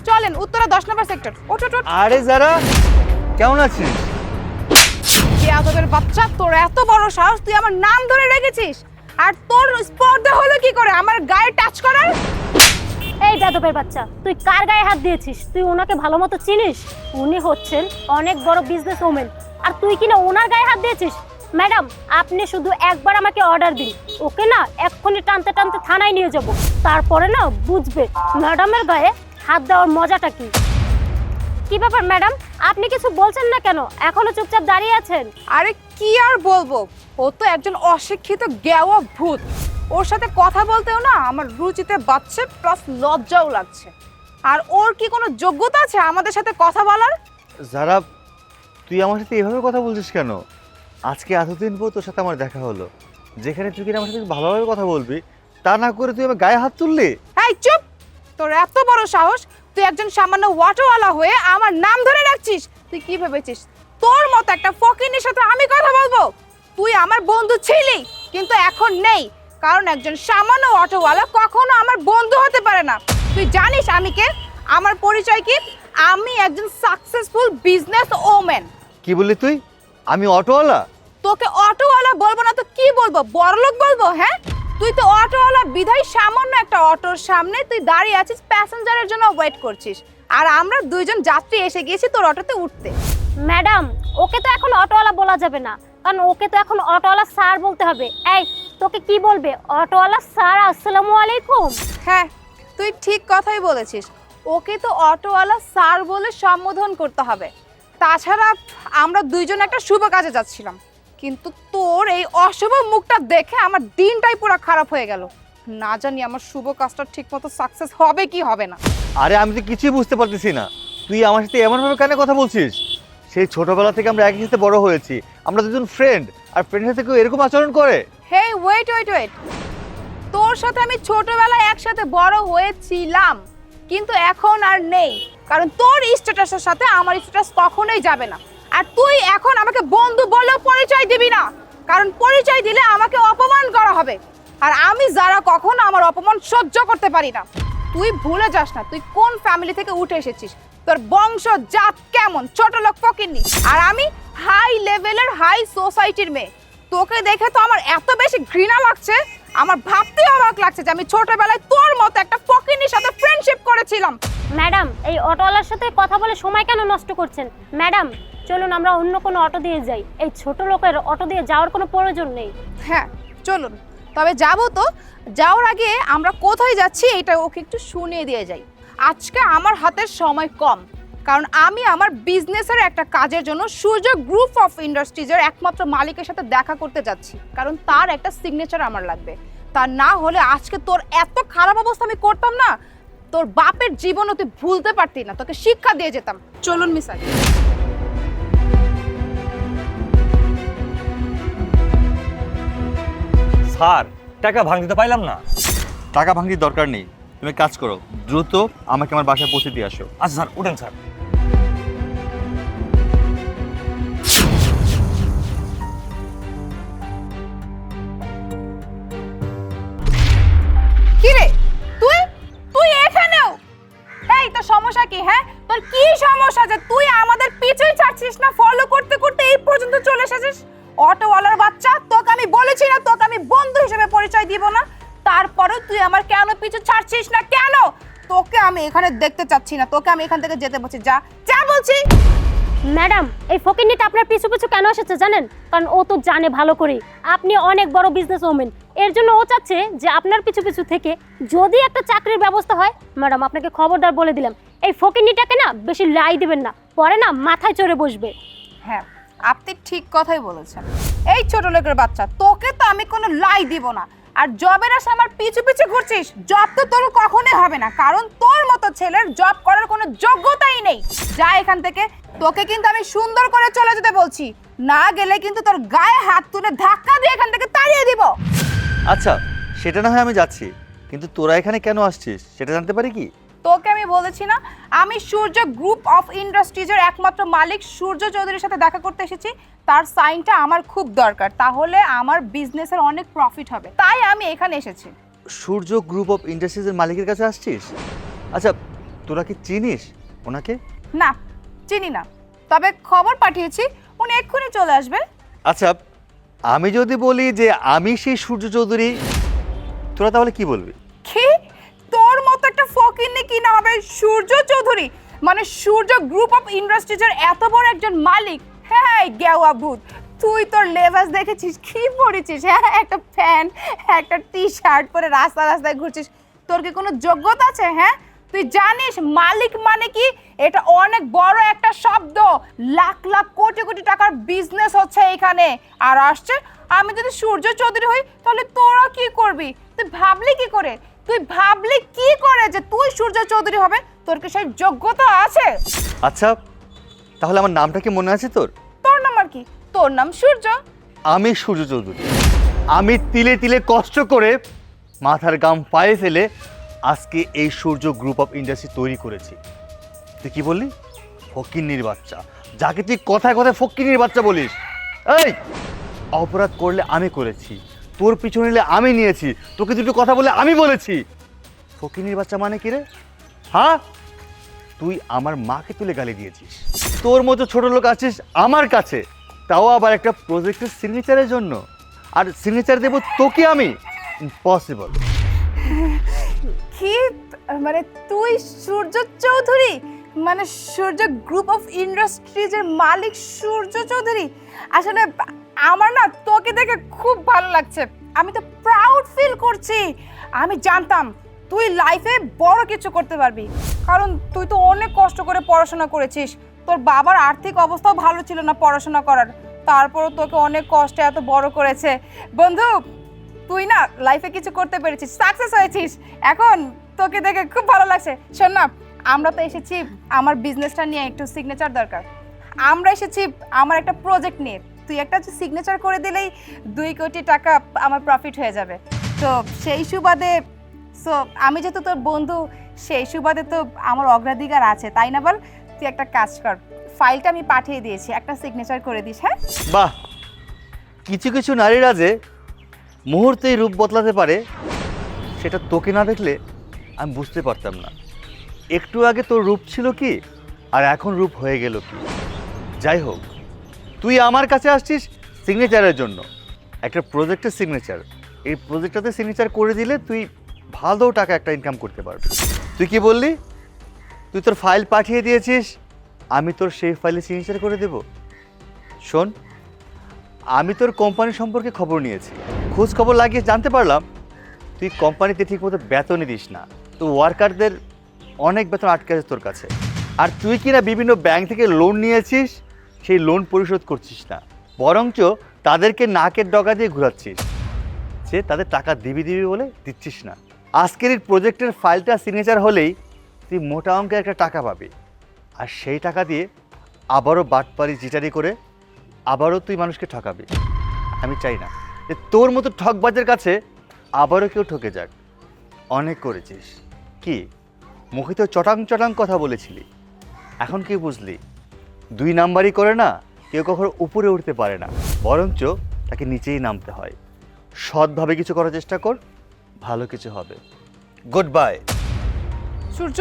চলেন উত্তরা 10 নম্বর সেক্টর। ওঠ ওঠ ওঠ। আরে যারা, কেমন আছিস? বেয়াদবের বাচ্চা, তোর এত বড় সাহস, তুই আমার নাম ধরে রেখেছিস, আর তোর স্পর্ধা হলো কি করে আমার গায়ে টাচ করার? এই বেদবের বাচ্চা, তুই কার গায়ে হাত দিয়েছিস? তুই ওনাকে ভালো মতো চিনিস? উনি হচ্ছেন অনেক বড় বিজনেস ওমেন, আর তুই কিনা ওনার গায়ে হাত দিয়েছিস? ম্যাডাম, আপনি শুধু একবার আমাকে অর্ডার দিন, ওকে না এক্ষুনি টানতে টানতে থানায় নিয়ে যাব, তারপরে না বুঝবে ম্যাডামের গায়ে হাত দেওয়ার মজাটা কি। কি ব্যাপার ম্যাডাম, আপনি কিছু বলছেন না কেন? এখনো চুপচাপ দাঁড়িয়ে আছেন? আরে কি আর বলবো, ও তো একজন অশিক্ষিত গেওয়া ভূত। ওর সাথে কথা বলতেও না আমার রুচিতে বাচ্চা, প্লাস লজ্জাও লাগছে। আর ওর কি কোনো যোগ্যতা আছে আমাদের সাথে কথা বলার? যারা, তুই আমার সাথে এভাবে কথা বলছিস কেন? আজকে এতদিন পর তোর সাথে আমার দেখা হলো, যেখানে তুই কিনা আমার সাথে ভালোভাবে কথা বলবি, তা না করে তুই আমার গায়ে হাত তুললি। এই চুপ! তোর এত বড় সাহস, তুই একজন সামান্য ওয়াটারওয়ালা হয়ে আমার নাম ধরে রাখছিস? তুই কি ভেবেছিস তোর মতো একটা ফকিনের সাথে আমি কথা বলবো? তুই আমার বন্ধু ছিলি, কিন্তু এখন নেই, কারণ একজন সামান্য অটোওয়ালা কখনো আমার বন্ধু হতে পারে না। তুই জানিস আমি কে, আমার পরিচয় কি? আমি একজন সাকসেসফুল বিজনেস ওম্যান। কি বললি তুই? আমি অটোওয়ালা? তোকে অটোওয়ালা বলবো না তো কি বলবো? বড়লোক বলবো? হ্যাঁ, তুই তো অটোওয়ালা বিধায় সামান্য একটা অটোর সামনে তুই দাঁড়িয়ে আছিস, প্যাসেঞ্জারের জন্য ওয়েট করছিস, আর আমরা দুইজন যাত্রী এসে গিয়েছি তোর অটোতে উঠতে। ম্যাডাম, ওকে তো এখন অটোওয়ালা বলা যাবে না, কারণ ওকে তো এখন অটোওয়ালা স্যার বলতে হবে। এই, তোকে কি বলবে? অটোওয়ালা স্যার, আসসালামু আলাইকুম। হ্যাঁ, তুই ঠিক কথাই বলেছিস, ওকে তো অটোওয়ালা স্যার বলে সম্বোধন করতে হবে। তাছাড়া আমরা দুইজন একটা শুভ কাজে যাচ্ছিলাম, কিন্তু তোর এই অশুভ মুখটা দেখে আমার দিনটাই পুরো খারাপ হয়ে গেল। না জানি আমার শুভ কাজটা ঠিকমতো সাকসেস হবে কি হবে না। আরে আমি তো কিছুই বুঝতে পারতেছি না, তুই আমার সাথে এমনভাবে কেন কথা বলছিস? সেই ছোটবেলা থেকে আমরা একই সাথে বড় হয়েছি, আমরা দুজন ফ্রেন্ড, আর ফ্রেন্ডের সাথে কেউ এরকম আচরণ করে? হে ওয়েট ওয়েট ওয়েট, তোর সাথে আমি ছোটবেলায় একসাথে বড় হয়েছিলাম, কিন্তু এখন আর নেই, কারণ তোর স্ট্যাটাসের সাথে আমার স্ট্যাটাস কখনোই যাবে না। আর তুই এখন আমাকে বন্ধু বলেও পরিচয় দিবি না, কারণ পরিচয় দিলে আমাকে অপমান করা হবে, আর আমি যারা কখনো আমার অপমান সহ্য করতে পারি না। তুই ভুলে যাস না তুই কোন ফ্যামিলি থেকে উঠে এসেছিস, তোর বংশ জাত কেমন, ছোট লোক ফকিন্নি, আর আমি হাই লেভেলের হাই সোসাইটির মেয়ে। তোকে দেখে তো আমার এত বেশি ঘৃণা লাগছে, আমার ভাবতে অবাক লাগছে যে আমি ছোটবেলায় তোর মতো একটা ফকিন্নির সাথে ফ্রেন্ডশিপ করেছিলাম। ম্যাডাম, এই অটোওয়ালার সাথে কথা বলে সময় কেন নষ্ট করছেন? ম্যাডাম, চলুন আমরা অন্য কোনো অটো দিয়ে যাই, এই ছোট লোকের অটো দিয়ে যাওয়ার কোনো প্রয়োজন নেই। হ্যাঁ চলুন, তবে যাবো তো, যাওয়ার আগে আমরা কোথায় যাচ্ছি এটা ওকে একটু শুনিয়ে দিয়ে যাই। আজকে আমার হাতের সময় কম, কারণ আমি আমার বিজনেসের একটা কাজের জন্য সূর্য গ্রুপ অফ ইন্ডাস্ট্রিজের একমাত্র মালিকের সাথে দেখা করতে যাচ্ছি, কারণ তার একটা সিগনেচার আমার লাগবে। তা না হলে আজকে তোর এত খারাপ অবস্থা আমি করতাম না, তোর বাপের জীবনও তুই ভুলতে পারতি না, তোকে শিক্ষা দিয়ে যেতাম। চলুন মিসাই। স্যার, টাকা ভাঙতে পাইলাম না। টাকা ভাঙির দরকার নেই, তুমি কাজ করো, দ্রুত আমাকে আমার বাসায় পৌঁছে দিয়ে আসো। আচ্ছা স্যার, উঠেন স্যার। কি রে তুই, তুই এখানেও? এই তোর সমস্যা কি? হ্যাঁ, তোর কি সমস্যা যে তুই আমাদের পিছুই ছাড়ছিস না, ফলো করতে করতে এই পর্যন্ত চলে এসেছিস? অটোওয়ালার বাচ্চা, তোকে আমি বলেছি না তোকে আমি বন্ধু হিসেবে পরিচয় দিব না, তারপরেও তুই আমার কেন পিছু ছাড়ছিস না? কেন? তোকে আমি এখানে দেখতে চাচ্ছি না, তোকে আমি এখান থেকে যেতে বলছি, যা যা বলছি। ম্যাডাম, এই ফকিন্নিটা আপনার পিছু পিছু কেন এসেছে জানেন? কারণ ও তো জানে ভালো করে আপনি অনেক বড় বিজনেস ওমেন, এর জন্য ও চাচ্ছে যে আপনার পিছু পিছু থেকে যদি একটা চাকরির ব্যবস্থা হয়। ম্যাডাম, আপনাকে খবরদার বলে দিলাম, এই ফকিন্নিটাকে না বেশি লাই দিবেন না, পরে না মাথায় চড়ে বসবে। হ্যাঁ, আপনি ঠিক কথাই বলেছেন। এই ছোট লোকের বাচ্চা, তোকে তো আমি কোনো লাই দিব না, আর জবের আশা আমার পিছু পিছু ঘুরছিস, জব তো তোর কখনোই হবে না, কারণ তোর মতো ছেলের জব করার কোনো যোগ্যতাই নেই। যা এখান থেকে, তোকে কিন্তু আমি সুন্দর করে চলে যেতে বলছি, না গেলে কিন্তু তোর গায়ে হাত তুলে ধাক্কা দিয়ে এখান থেকে তাড়িয়ে দিব। আচ্ছা, সেটা না হয় আমি যাচ্ছি, কিন্তু তোরা এখানে কেন আসছিস সেটা জানতে পারি কি? তোকে আমি বলেছি না, আমি সূর্য গ্রুপ অফ ইন্ডাস্ট্রিজের একমাত্র মালিক সূর্য চৌধুরীর সাথে দেখা করতে এসেছি। তার সাইনটা আমার খুব দরকার, তাহলে আমার বিজনেসের অনেক প্রফিট হবে, তাই আমি এখানে এসেছি। সূর্য গ্রুপ অফ ইন্ডাস্ট্রিজের মালিকের কাছে আসছিস? আচ্ছা, তোরা কি চিনিস ওনাকে? না, চিনি না, তবে খবর পাঠিয়েছি, উনি এক্ষুনি চলে আসবে। আচ্ছা, আমি যদি বলি যে আমি সেই সূর্য চৌধুরী, তোরা তাহলে কি বলবি? কি? তোর মতো একটা ফকিন্নি কি না হবে সূর্য চৌধুরী? মানে সূর্য গ্রুপ অফ ইন্ডাস্ট্রিজের এত বড় একজন মালিক? হ্যাঁ গেওয়া ভূত, তুই তোর লেবাস দেখেছিস কি পরেছিস? হ্যাঁ, একটা প্যান্ট একটা টি শার্ট পরে রাস্তায় ঘুরছিস, তোর কি কোনো যোগ্যতা আছে? হ্যাঁ, তুই জানিস মালিক মানে কি? এটা অনেক বড় একটা শব্দ, লাখ লাখ কোটি কোটি টাকার বিজনেস হচ্ছে এখানে। আর আসছে আমি যদি সূর্য চৌধুরী হই তাহলে তোরা কি করবি? তুই ভাবলি কি করে? যে তুই সূর্য চৌধুরী হবে? তোর কি সেই যোগ্যতা আছে? আচ্ছা, তাহলে আমার নামটা কি মনে আছে তোর? তোর নাম আর কি? তোর নাম সূর্য। আমি সূর্য চৌধুরী। আমি তিলে তিলে কষ্ট করে মাথার গাম পায়ে ফেলে আজকে এই সূর্য গ্রুপ অফ ইন্ডাস্ট্রি তৈরি করেছি। তুই কি বললি? ফকিন্নির বাচ্চা, যাকে তুই কথায় কথায় ফকিন্নির বাচ্চা বলিস। এই, অপরাধ করলে আমি করেছি, তোর পিছু নিলে আমি নিয়েছি, তোকে দুটো কথা বলে আমি বলেছি। ফকিন্নির বাচ্চা মানে কি রে? হ্যাঁ, তুই আমার মাকে তুলে গালি দিয়েছিস। তোর মতো ছোট লোক আছিস আমার কাছে, তাও আবার একটা প্রজেক্টের সিগনেচারের জন্য। আর সিগনেচার দেবো তোকে আমি? ইম্পসিবল। কি মানে তুই সূর্য চৌধুরী, মানে সূর্য গ্রুপ অফ ইন্ডাস্ট্রিজের মালিক সূর্য চৌধুরী? আসলে আমার না তোকে দেখে খুব ভালো লাগছে, আমি তো প্রাউড ফিল করছি। আমি জানতাম তুই লাইফে বড় কিছু করতে পারবি, কারণ তুই তো অনেক কষ্ট করে পড়াশোনা করেছিস। তোর বাবার আর্থিক অবস্থাও ভালো ছিল না পড়াশোনা করার, তারপরও তোকে অনেক কষ্টে এত বড় করেছে। বন্ধু, তুই না লাইফে কিছু করতে পেরেছিস, সাকসেস হয়েছিস, এখন তোকে দেখে খুব ভালো লাগছে। শোন না, আমরা তো এসেছি আমার বিজনেসটা নিয়ে, একটু সিগনেচার দরকার। আমরা এসেছি আমার একটা প্রজেক্ট নিয়ে, তুই একটা সিগনেচার করে দিলেই 2 কোটি টাকা আমার প্রফিট হয়ে যাবে। তো সেই সুবাদে আমি যেহেতু তোর বন্ধু, সেই সুবাদে তো আমার অগ্রাধিকার আছে, তাই না বল? তুই একটা কাজ কর, ফাইলটা আমি পাঠিয়ে দিয়েছি, একটা সিগনেচার করে দিস। হ্যাঁ, বাহ, কিছু কিছু নারীরা যে মুহূর্তেই রূপ বদলাতে পারে, সেটা তোকে না দেখলে আমি বুঝতে পারতাম না। একটু আগে তোর রূপ ছিল কি, আর এখন রূপ হয়ে গেল কি? যাই হোক, তুই আমার কাছে আসছিস সিগনেচারের জন্য, একটা প্রজেক্টের সিগনেচার। এই প্রজেক্টটাতে সিগনেচার করে দিলে তুই ভালো টাকা একটা ইনকাম করতে পারবি। তুই কি বললি? তুই তোর ফাইল পাঠিয়ে দিয়েছিস, আমি তোর সেই ফাইলে সিগনেচার করে দেব? শোন, আমি তোর কোম্পানি সম্পর্কে খবর নিয়েছি, খোঁজ খবর লাগিয়ে জানতে পারলাম তুই কোম্পানিতে ঠিকমতো বেতনই দিস না। তো ওয়ার্কারদের অনেক বেতন আটকে আছে তোর কাছে। আর তুই কিনা বিভিন্ন ব্যাংক থেকে লোন নিয়েছিস, সেই লোন পরিশোধ করছিস না, বরঞ্চ তাদেরকে নাকের ডগা দিয়ে ঘোরাচ্ছিস, যে তাদের টাকা দিবি বলে দিচ্ছিস না। আজকের এই প্রজেক্টের ফাইলটা সিগনেচার হলেই তুই মোটা অঙ্কের একটা টাকা পাবি, আর সেই টাকা দিয়ে আবারও বাটপারি জিটারি করে আবারও তুই মানুষকে ঠকাবি। আমি চাই না যে তোর মতো ঠকবাজের কাছে আবারও কেউ ঠকে যাক। অনেক করেছিস, কি মুখে তো চটাং চটাং কথা বলেছিলি, এখন কি বুঝলি? 2 নাম্বারই করে না কেউ কখনো উপরে উঠতে পারে না, বরঞ্চ তাকে নিচেই নামতে হয়। সৎভাবে কিছু করার চেষ্টা কর, ভালো কিছু হবে। Good bye. সূর্য